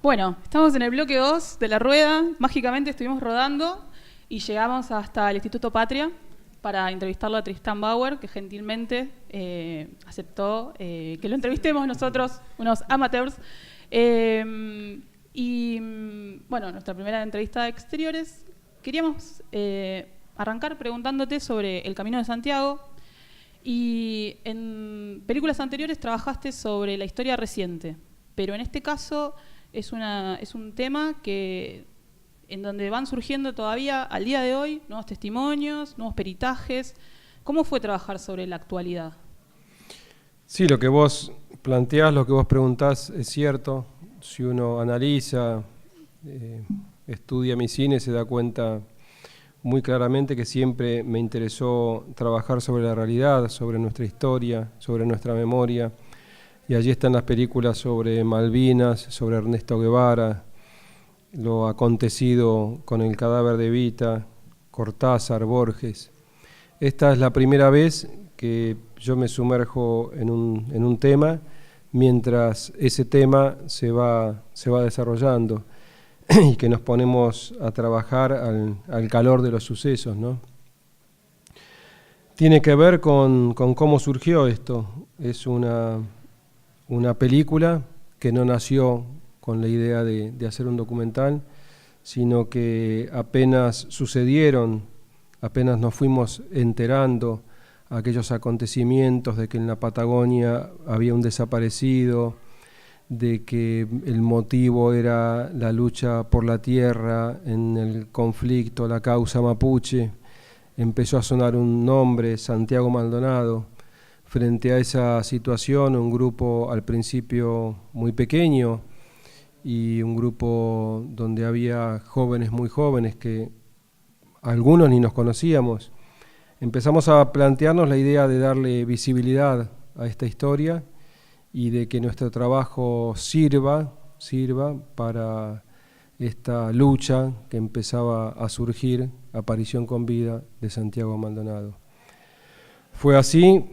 Bueno, estamos en el bloque 2 de la rueda. Mágicamente estuvimos rodando y llegamos hasta el Instituto Patria para entrevistarlo a Tristán Bauer, que gentilmente aceptó que lo entrevistemos nosotros, unos amateurs. Bueno, nuestra primera entrevista de exteriores. Queríamos arrancar preguntándote sobre el Camino de Santiago. Y en películas anteriores trabajaste sobre la historia reciente, pero en este caso es un tema en donde van surgiendo todavía al día de hoy nuevos testimonios, nuevos peritajes. ¿Cómo fue trabajar sobre la actualidad? Sí, lo que vos planteás, lo que vos preguntás es cierto. Si uno analiza, estudia mi cine, se da cuenta muy claramente que siempre me interesó trabajar sobre la realidad, sobre nuestra historia, sobre nuestra memoria. Y allí están las películas sobre Malvinas, sobre Ernesto Guevara, lo acontecido con el cadáver de Evita, Cortázar, Borges. Esta es la primera vez que yo me sumerjo en un tema, mientras ese tema se va desarrollando y que nos ponemos a trabajar al calor de los sucesos, ¿no? Tiene que ver con cómo surgió esto. Es una película que no nació con la idea de hacer un documental, sino que apenas sucedieron, apenas nos fuimos enterando aquellos acontecimientos de que en la Patagonia había un desaparecido, de que el motivo era la lucha por la tierra en el conflicto, la causa mapuche. Empezó a sonar un nombre, Santiago Maldonado. Frente a esa situación, un grupo al principio muy pequeño y un grupo donde había jóvenes muy jóvenes que algunos ni nos conocíamos, empezamos a plantearnos la idea de darle visibilidad a esta historia y de que nuestro trabajo sirva para esta lucha que empezaba a surgir, aparición con vida de Santiago Maldonado. Fue así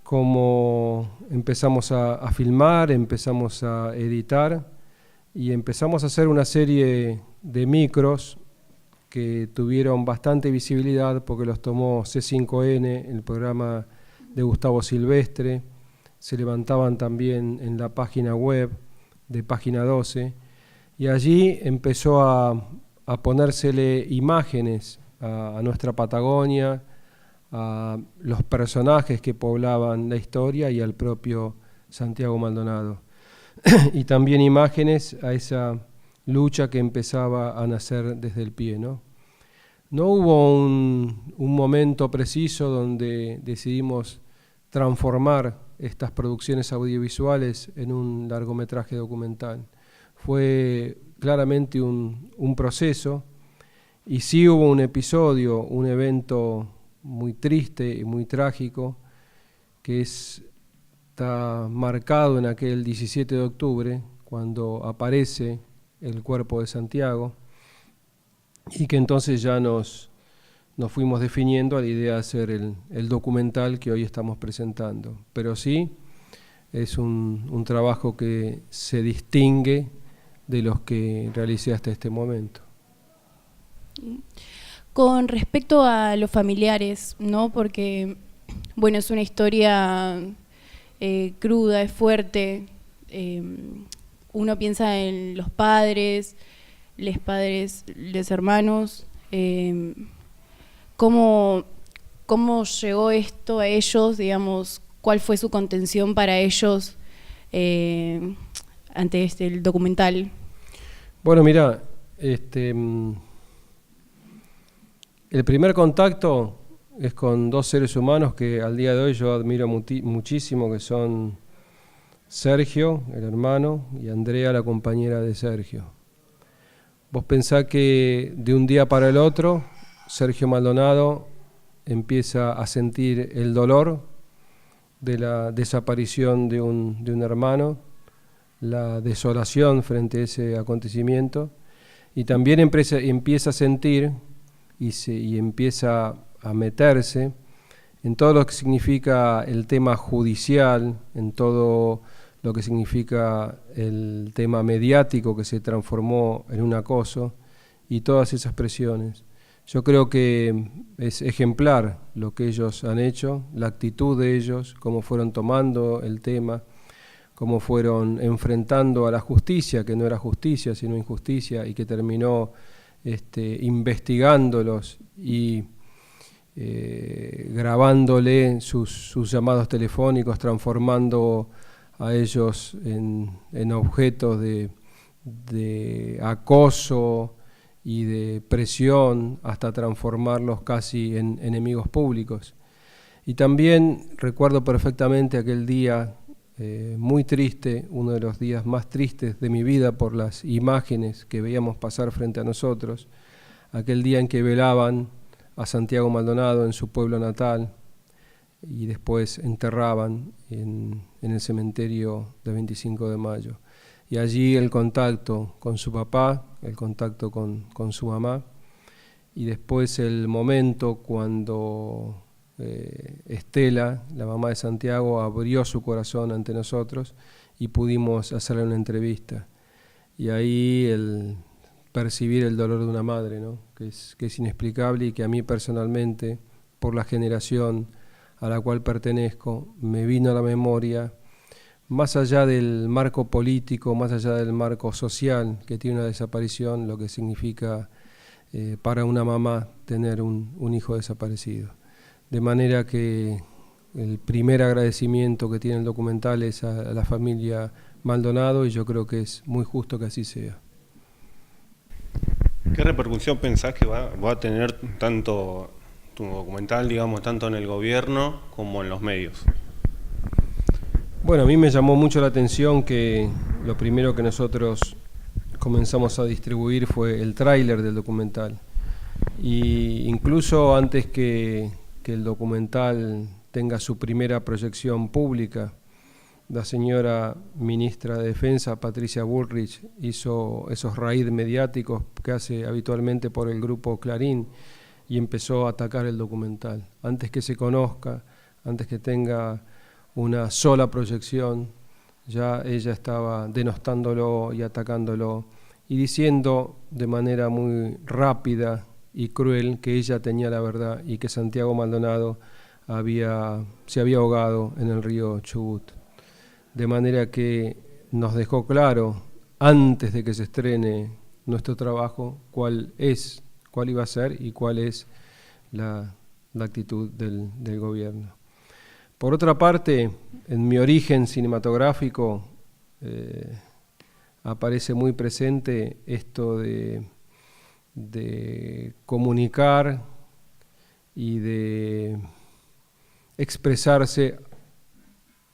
como empezamos a filmar, empezamos a editar y empezamos a hacer una serie de micros que tuvieron bastante visibilidad porque los tomó C5N, el programa de Gustavo Silvestre. Se levantaban también en la página web de Página 12 y allí empezó a ponérsele imágenes a nuestra Patagonia, a los personajes que poblaban la historia y al propio Santiago Maldonado. Y también imágenes a esa lucha que empezaba a nacer desde el pie, ¿no? No hubo un momento preciso donde decidimos transformar estas producciones audiovisuales en un largometraje documental. Fue claramente un proceso y sí hubo un episodio, un evento muy triste y muy trágico que está marcado en aquel 17 de octubre cuando aparece el cuerpo de Santiago y que entonces ya nos fuimos definiendo a la idea de hacer el documental que hoy estamos presentando. Pero sí, es un trabajo que se distingue de los que realicé hasta este momento. Con respecto a los familiares, ¿no? Porque, bueno, es una historia cruda, es fuerte. Uno piensa en los padres, los hermanos. ¿Cómo llegó esto a ellos? Digamos, ¿cuál fue su contención para ellos ante el documental? Bueno, mira, el primer contacto es con dos seres humanos que al día de hoy yo admiro muchísimo, que son Sergio, el hermano, y Andrea, la compañera de Sergio. Vos pensás que de un día para el otro, Sergio Maldonado empieza a sentir el dolor de la desaparición de un hermano, la desolación frente a ese acontecimiento, y también empieza a sentir y empieza a meterse en todo lo que significa el tema judicial, en todo lo que significa el tema mediático que se transformó en un acoso y todas esas presiones. Yo creo que es ejemplar lo que ellos han hecho, la actitud de ellos, cómo fueron tomando el tema, cómo fueron enfrentando a la justicia, que no era justicia sino injusticia, y que terminó investigándolos y grabándole sus llamados telefónicos, transformando a ellos en objetos de acoso y de presión, hasta transformarlos casi en enemigos públicos. Y también recuerdo perfectamente aquel día muy triste, uno de los días más tristes de mi vida por las imágenes que veíamos pasar frente a nosotros, aquel día en que velaban a Santiago Maldonado en su pueblo natal y después enterraban en el cementerio de 25 de mayo. Y allí el contacto con su papá, el contacto con su mamá, y después el momento cuando Estela, la mamá de Santiago, abrió su corazón ante nosotros y pudimos hacerle una entrevista. Y ahí el percibir el dolor de una madre, ¿no? que es inexplicable, y que a mí personalmente, por la generación a la cual pertenezco, me vino a la memoria, más allá del marco político, más allá del marco social que tiene una desaparición, lo que significa para una mamá tener un hijo desaparecido. De manera que el primer agradecimiento que tiene el documental es a la familia Maldonado, y yo creo que es muy justo que así sea. ¿Qué repercusión pensás que va a tener tanto tu documental, digamos, tanto en el gobierno como en los medios? Bueno, a mí me llamó mucho la atención que lo primero que nosotros comenzamos a distribuir fue el tráiler del documental. Y incluso antes que el documental tenga su primera proyección pública, la señora ministra de Defensa, Patricia Bullrich, hizo esos raids mediáticos que hace habitualmente por el grupo Clarín y empezó a atacar el documental. Antes que se conozca, antes que tenga una sola proyección, ya ella estaba denostándolo y atacándolo y diciendo de manera muy rápida y cruel que ella tenía la verdad y que Santiago Maldonado se había ahogado en el río Chubut. De manera que nos dejó claro, antes de que se estrene nuestro trabajo, cuál iba a ser y cuál es la actitud del gobierno. Por otra parte, en mi origen cinematográfico aparece muy presente esto de comunicar y de expresarse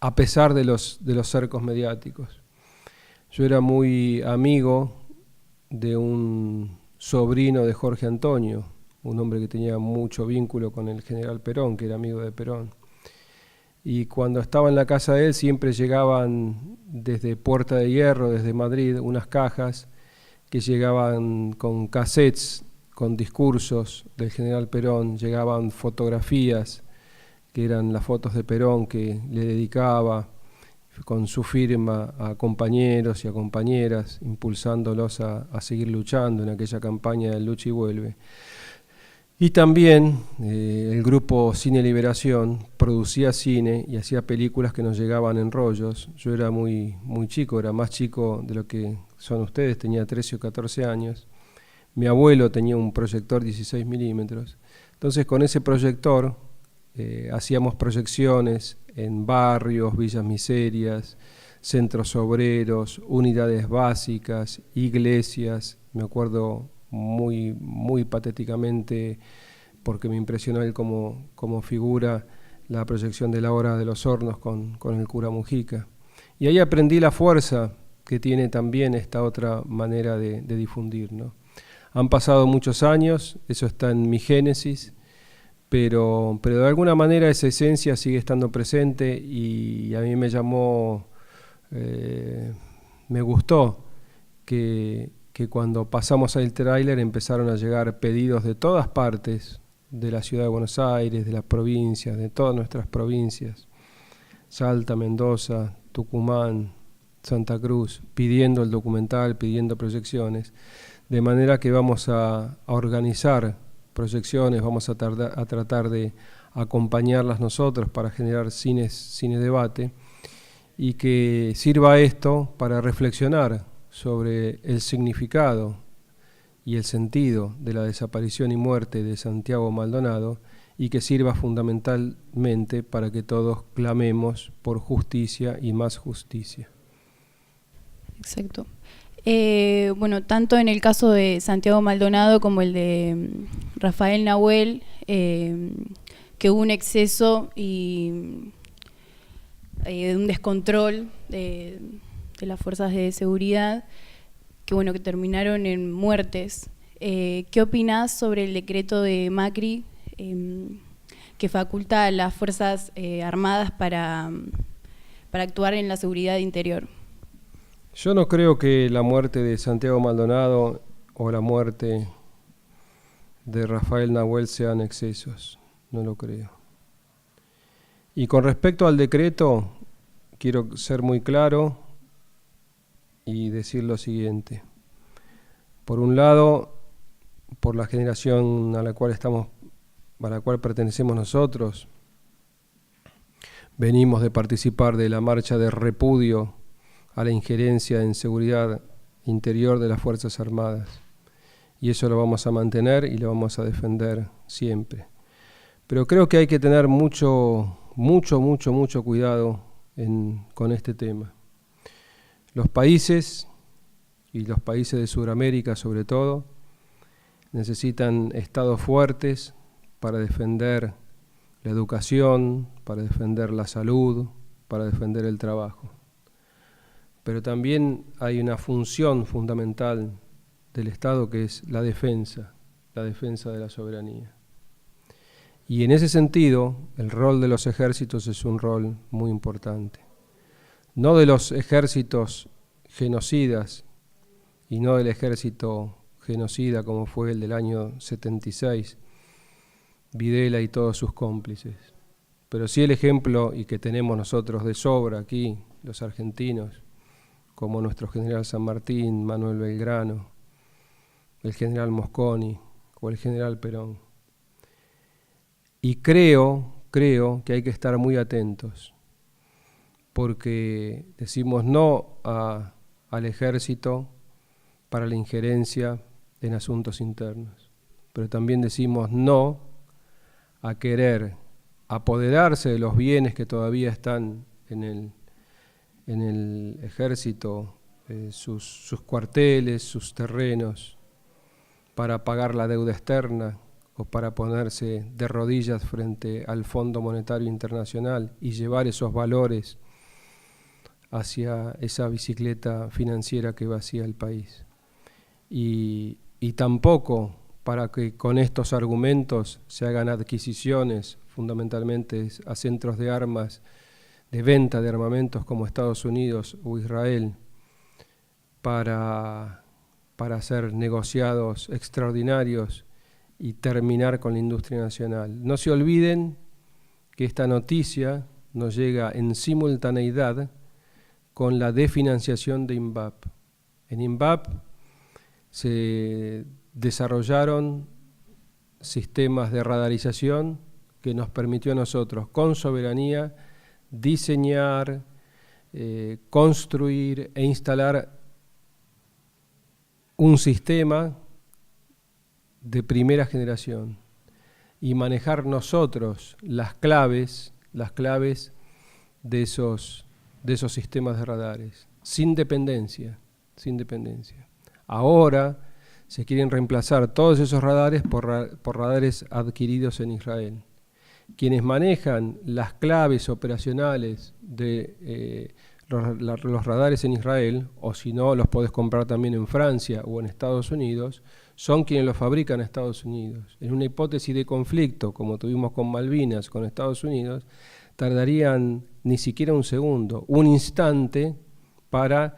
a pesar de los cercos mediáticos. Yo era muy amigo de un sobrino de Jorge Antonio, un hombre que tenía mucho vínculo con el general Perón, que era amigo de Perón. Y cuando estaba en la casa de él siempre llegaban desde Puerta de Hierro, desde Madrid, unas cajas que llegaban con cassettes, con discursos del general Perón, llegaban fotografías que eran las fotos de Perón que le dedicaba con su firma a compañeros y a compañeras, impulsándolos a seguir luchando en aquella campaña del Lucha y Vuelve. Y también el grupo Cine Liberación producía cine y hacía películas que nos llegaban en rollos. Yo era muy chico, era más chico de lo que son ustedes, tenía 13 o 14 años. Mi abuelo tenía un proyector 16 milímetros. Entonces con ese proyector hacíamos proyecciones en barrios, villas miserias, centros obreros, unidades básicas, iglesias. Me acuerdo muy patéticamente, porque me impresionó él como figura, la proyección de la Hora de los Hornos con el cura Mujica. Y ahí aprendí la fuerza que tiene también esta otra manera de difundir, ¿no? Han pasado muchos años, eso está en mi génesis, pero de alguna manera esa esencia sigue estando presente y a mí me llamó, me gustó que cuando pasamos al tráiler empezaron a llegar pedidos de todas partes, de la ciudad de Buenos Aires, de las provincias, de todas nuestras provincias, Salta, Mendoza, Tucumán, Santa Cruz, pidiendo el documental, pidiendo proyecciones, de manera que vamos a organizar proyecciones, vamos a tratar de acompañarlas nosotros para generar cine debate, y que sirva esto para reflexionar sobre el significado y el sentido de la desaparición y muerte de Santiago Maldonado, y que sirva fundamentalmente para que todos clamemos por justicia y más justicia. Exacto. Bueno, tanto en el caso de Santiago Maldonado como el de Rafael Nahuel, que hubo un exceso y un descontrol de las fuerzas de seguridad que terminaron en muertes. ¿Qué opinás sobre el decreto de Macri que faculta a las fuerzas armadas para actuar en la seguridad interior? Yo no creo que la muerte de Santiago Maldonado o la muerte de Rafael Nahuel sean excesos, no lo creo. Y con respecto al decreto, quiero ser muy claro y decir lo siguiente. Por un lado, por la generación a la cual pertenecemos nosotros, venimos de participar de la marcha de repudio a la injerencia en seguridad interior de las Fuerzas Armadas. Y eso lo vamos a mantener y lo vamos a defender siempre. Pero creo que hay que tener mucho cuidado con este tema. Los países, y los países de Sudamérica sobre todo, necesitan estados fuertes para defender la educación, para defender la salud, para defender el trabajo. Pero también hay una función fundamental del Estado que es la defensa de la soberanía. Y en ese sentido, el rol de los ejércitos es un rol muy importante. No de los ejércitos genocidas y no del ejército genocida como fue el del año 76, Videla y todos sus cómplices. Pero sí el ejemplo, y que tenemos nosotros de sobra aquí, los argentinos, como nuestro general San Martín, Manuel Belgrano, el general Mosconi o el general Perón. Y creo que hay que estar muy atentos, porque decimos no al ejército para la injerencia en asuntos internos, pero también decimos no a querer apoderarse de los bienes que todavía están en el ejército, sus cuarteles, sus terrenos, para pagar la deuda externa o para ponerse de rodillas frente al Fondo Monetario Internacional y llevar esos valores hacia esa bicicleta financiera que vacía el país. Y tampoco para que con estos argumentos se hagan adquisiciones fundamentalmente a centros de armas, de venta de armamentos como Estados Unidos o Israel, para hacer negociados extraordinarios y terminar con la industria nacional. No se olviden que esta noticia nos llega en simultaneidad con la desfinanciación de INVAP. En INVAP se desarrollaron sistemas de radarización que nos permitió a nosotros, con soberanía, diseñar, construir e instalar un sistema de primera generación y manejar nosotros las claves de esos sistemas de radares, sin dependencia. Ahora se quieren reemplazar todos esos radares por radares adquiridos en Israel. Quienes manejan las claves operacionales de los radares en Israel, o si no, los podés comprar también en Francia o en Estados Unidos, son quienes los fabrican en Estados Unidos. En una hipótesis de conflicto, como tuvimos con Malvinas, con Estados Unidos, tardarían ni siquiera un segundo, un instante para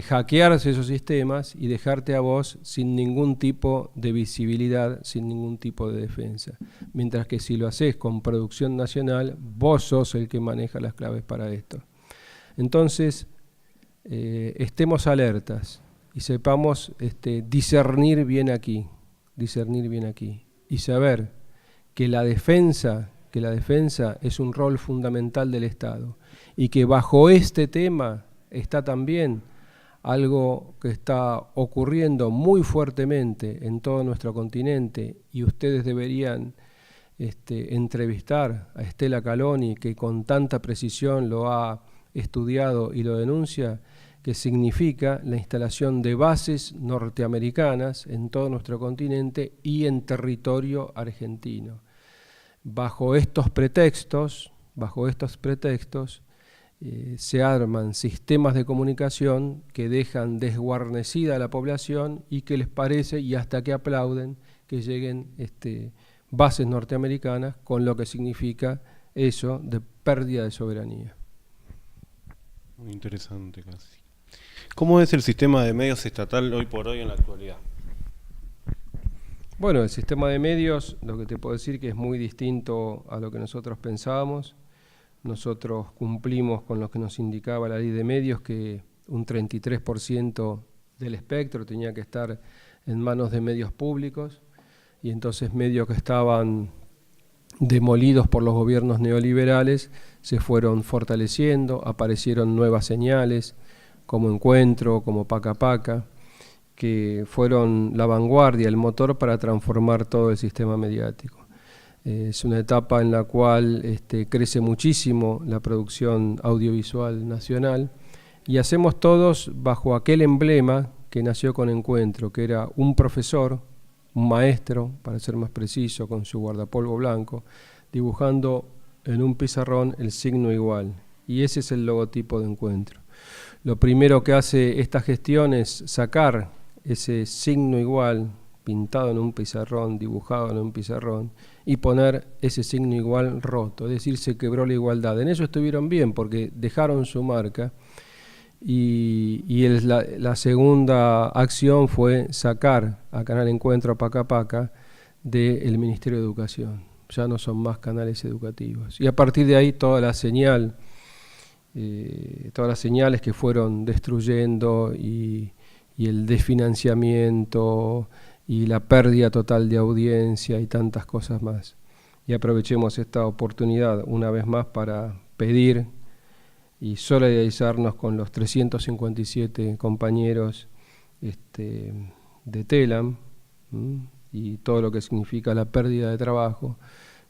hackearse esos sistemas y dejarte a vos sin ningún tipo de visibilidad, sin ningún tipo de defensa. Mientras que si lo haces con producción nacional, vos sos el que maneja las claves para esto. Entonces, estemos alertas y sepamos discernir bien aquí, y saber que la defensa es un rol fundamental del Estado y que bajo este tema está también algo que está ocurriendo muy fuertemente en todo nuestro continente, y ustedes deberían entrevistar a Estela Caloni, que con tanta precisión lo ha estudiado y lo denuncia, que significa la instalación de bases norteamericanas en todo nuestro continente y en territorio argentino. Bajo estos pretextos, se arman sistemas de comunicación que dejan desguarnecida a la población y que les parece y hasta que aplauden que lleguen bases norteamericanas, con lo que significa eso de pérdida de soberanía. Muy interesante casi. ¿Cómo es el sistema de medios estatal hoy por hoy en la actualidad? Bueno, el sistema de medios, lo que te puedo decir que es muy distinto a lo que nosotros pensábamos. Nosotros cumplimos con lo que nos indicaba la ley de medios, que un 33% del espectro tenía que estar en manos de medios públicos, y entonces medios que estaban demolidos por los gobiernos neoliberales se fueron fortaleciendo, aparecieron nuevas señales como Encuentro, como Paca Paca, que fueron la vanguardia, el motor para transformar todo el sistema mediático. Es una etapa en la cual crece muchísimo la producción audiovisual nacional, y hacemos todos bajo aquel emblema que nació con Encuentro, que era un profesor, un maestro, para ser más preciso, con su guardapolvo blanco, dibujando en un pizarrón el signo igual, y ese es el logotipo de Encuentro. Lo primero que hace esta gestión es sacar ese signo igual pintado en un pizarrón, dibujado en un pizarrón, y poner ese signo igual roto, es decir, se quebró la igualdad. En eso estuvieron bien, porque dejaron su marca, y la segunda acción fue sacar a Canal Encuentro, a Paca Paca, del Ministerio de Educación. Ya no son más canales educativos. Y a partir de ahí toda la señal, todas las señales que fueron destruyendo, y el desfinanciamiento y la pérdida total de audiencia y tantas cosas más. Y aprovechemos esta oportunidad una vez más para pedir y solidarizarnos con los 357 compañeros de TELAM, y todo lo que significa la pérdida de trabajo,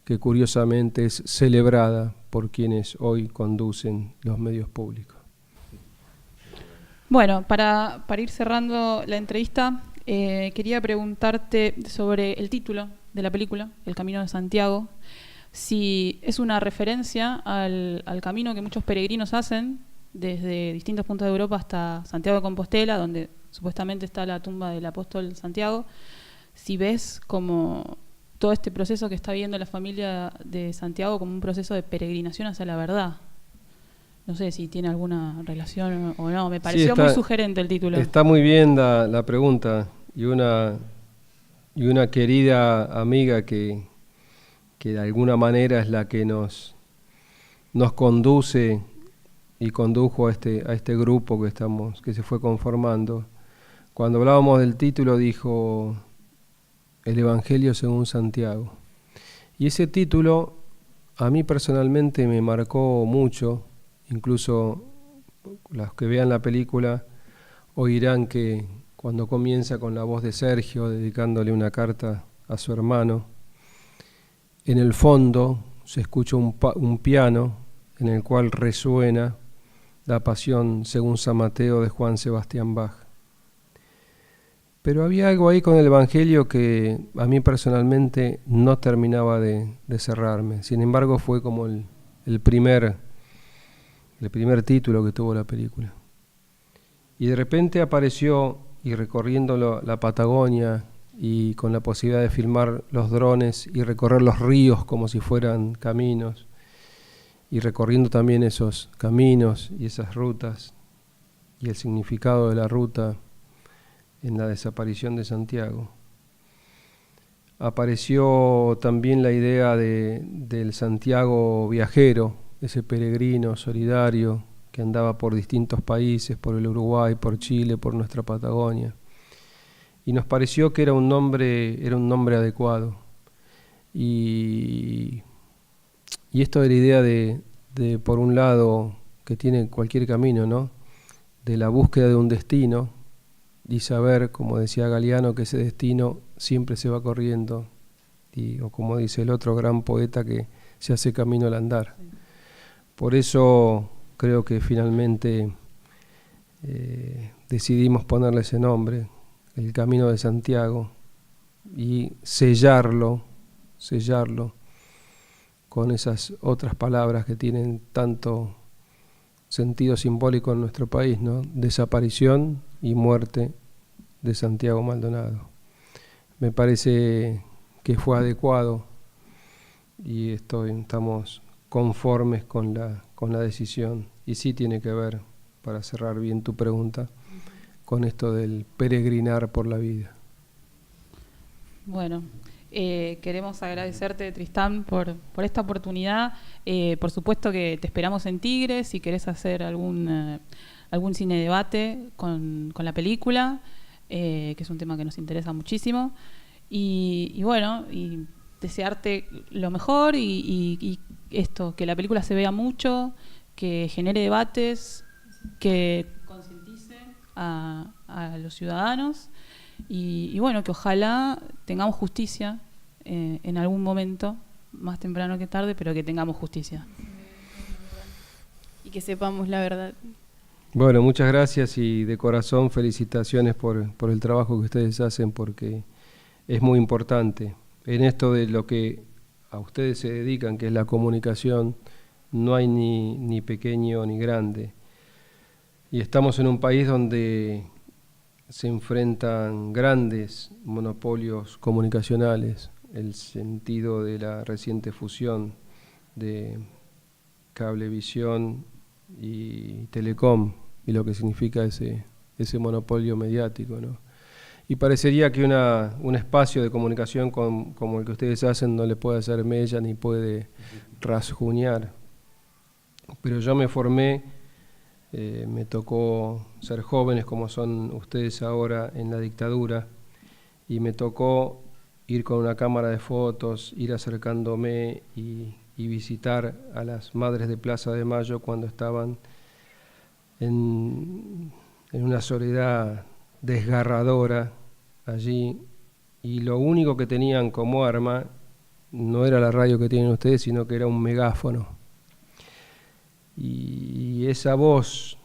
que curiosamente es celebrada por quienes hoy conducen los medios públicos. Bueno, para ir cerrando la entrevista, quería preguntarte sobre el título de la película, El Camino de Santiago, si es una referencia al camino que muchos peregrinos hacen desde distintos puntos de Europa hasta Santiago de Compostela, donde supuestamente está la tumba del apóstol Santiago. Si ves como todo este proceso que está viviendo la familia de Santiago como un proceso de peregrinación hacia la verdad. No sé si tiene alguna relación o no, me pareció muy sugerente el título. Está muy bien la pregunta, y una querida amiga que de alguna manera es la que nos conduce y condujo a este grupo que se fue conformando. Cuando hablábamos del título dijo: El Evangelio según Santiago. Y ese título a mí personalmente me marcó mucho. Incluso los que vean la película oirán que cuando comienza con la voz de Sergio dedicándole una carta a su hermano, en el fondo se escucha un piano en el cual resuena la Pasión según San Mateo de Juan Sebastián Bach. Pero había algo ahí con el Evangelio que a mí personalmente no terminaba de cerrarme. Sin embargo, fue como el primer título que tuvo la película. Y de repente apareció, y recorriendo la Patagonia, y con la posibilidad de filmar los drones y recorrer los ríos como si fueran caminos, y recorriendo también esos caminos y esas rutas, y el significado de la ruta en la desaparición de Santiago. Apareció también la idea del Santiago viajero, ese peregrino solidario que andaba por distintos países, por el Uruguay, por Chile, por nuestra Patagonia. Y nos pareció que era un nombre adecuado. Y esto de la idea de, por un lado, que tiene cualquier camino, ¿no?, de la búsqueda de un destino y saber, como decía Galeano, que ese destino siempre se va corriendo, o como dice el otro gran poeta, que se hace camino al andar. Por eso creo que finalmente decidimos ponerle ese nombre, el Camino de Santiago, y sellarlo con esas otras palabras que tienen tanto sentido simbólico en nuestro país, ¿no? Desaparición y muerte de Santiago Maldonado. Me parece que fue adecuado y estamos conformes con la decisión. Y sí tiene que ver, para cerrar bien tu pregunta, con esto del peregrinar por la vida. Bueno, queremos agradecerte, Tristán, por esta oportunidad. Por supuesto que te esperamos en Tigre, si querés hacer algún cine debate con la película, que es un tema que nos interesa muchísimo. Y bueno, y desearte lo mejor y esto, que la película se vea mucho, que genere debates, que concientice a los ciudadanos y bueno, que ojalá tengamos justicia en algún momento, más temprano que tarde, pero que tengamos justicia. Y que sepamos la verdad. Bueno, muchas gracias y de corazón felicitaciones por el trabajo que ustedes hacen, porque es muy importante. En esto de lo que a ustedes se dedican, que es la comunicación, no hay ni pequeño ni grande. Y estamos en un país donde se enfrentan grandes monopolios comunicacionales, el sentido de la reciente fusión de Cablevisión y Telecom y lo que significa ese monopolio mediático, ¿no? Y parecería que un espacio de comunicación como el que ustedes hacen no le puede hacer mella ni puede rasguñar. Pero yo me formé, me tocó ser jóvenes como son ustedes ahora en la dictadura, y me tocó ir con una cámara de fotos, ir acercándome y visitar a las madres de Plaza de Mayo cuando estaban en una soledad desgarradora allí, y lo único que tenían como arma no era la radio que tienen ustedes, sino que era un megáfono. Y esa voz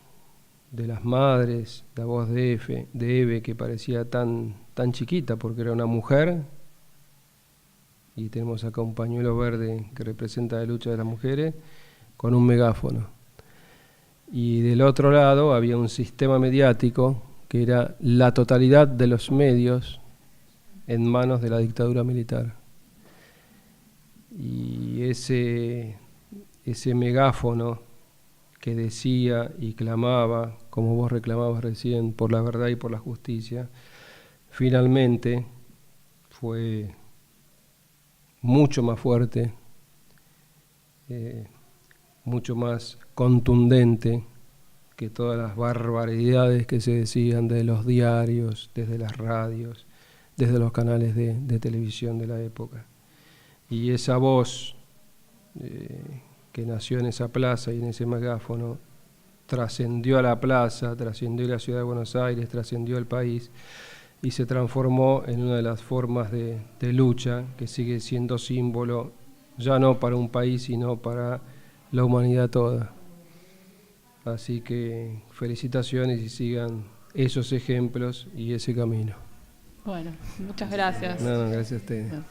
de las madres, la voz de Eve, que parecía tan chiquita porque era una mujer, y tenemos acá un pañuelo verde que representa la lucha de las mujeres, con un megáfono. Y del otro lado había un sistema mediático que era la totalidad de los medios en manos de la dictadura militar. Y ese megáfono que decía y clamaba, como vos reclamabas recién, por la verdad y por la justicia, finalmente fue mucho más fuerte, mucho más contundente que todas las barbaridades que se decían de los diarios, desde las radios, desde los canales de televisión de la época. Y esa voz que nació en esa plaza y en ese megáfono trascendió a la plaza, trascendió a la ciudad de Buenos Aires, trascendió al país y se transformó en una de las formas de lucha que sigue siendo símbolo, ya no para un país, sino para la humanidad toda. Así que felicitaciones y sigan esos ejemplos y ese camino. Bueno, muchas gracias. No, gracias a ustedes. No.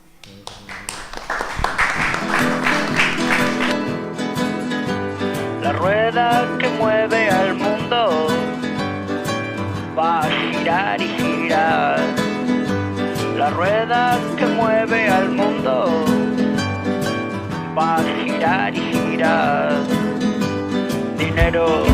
La rueda que mueve al mundo va a girar y girar. La rueda que mueve al mundo va a girar y girar. Dinero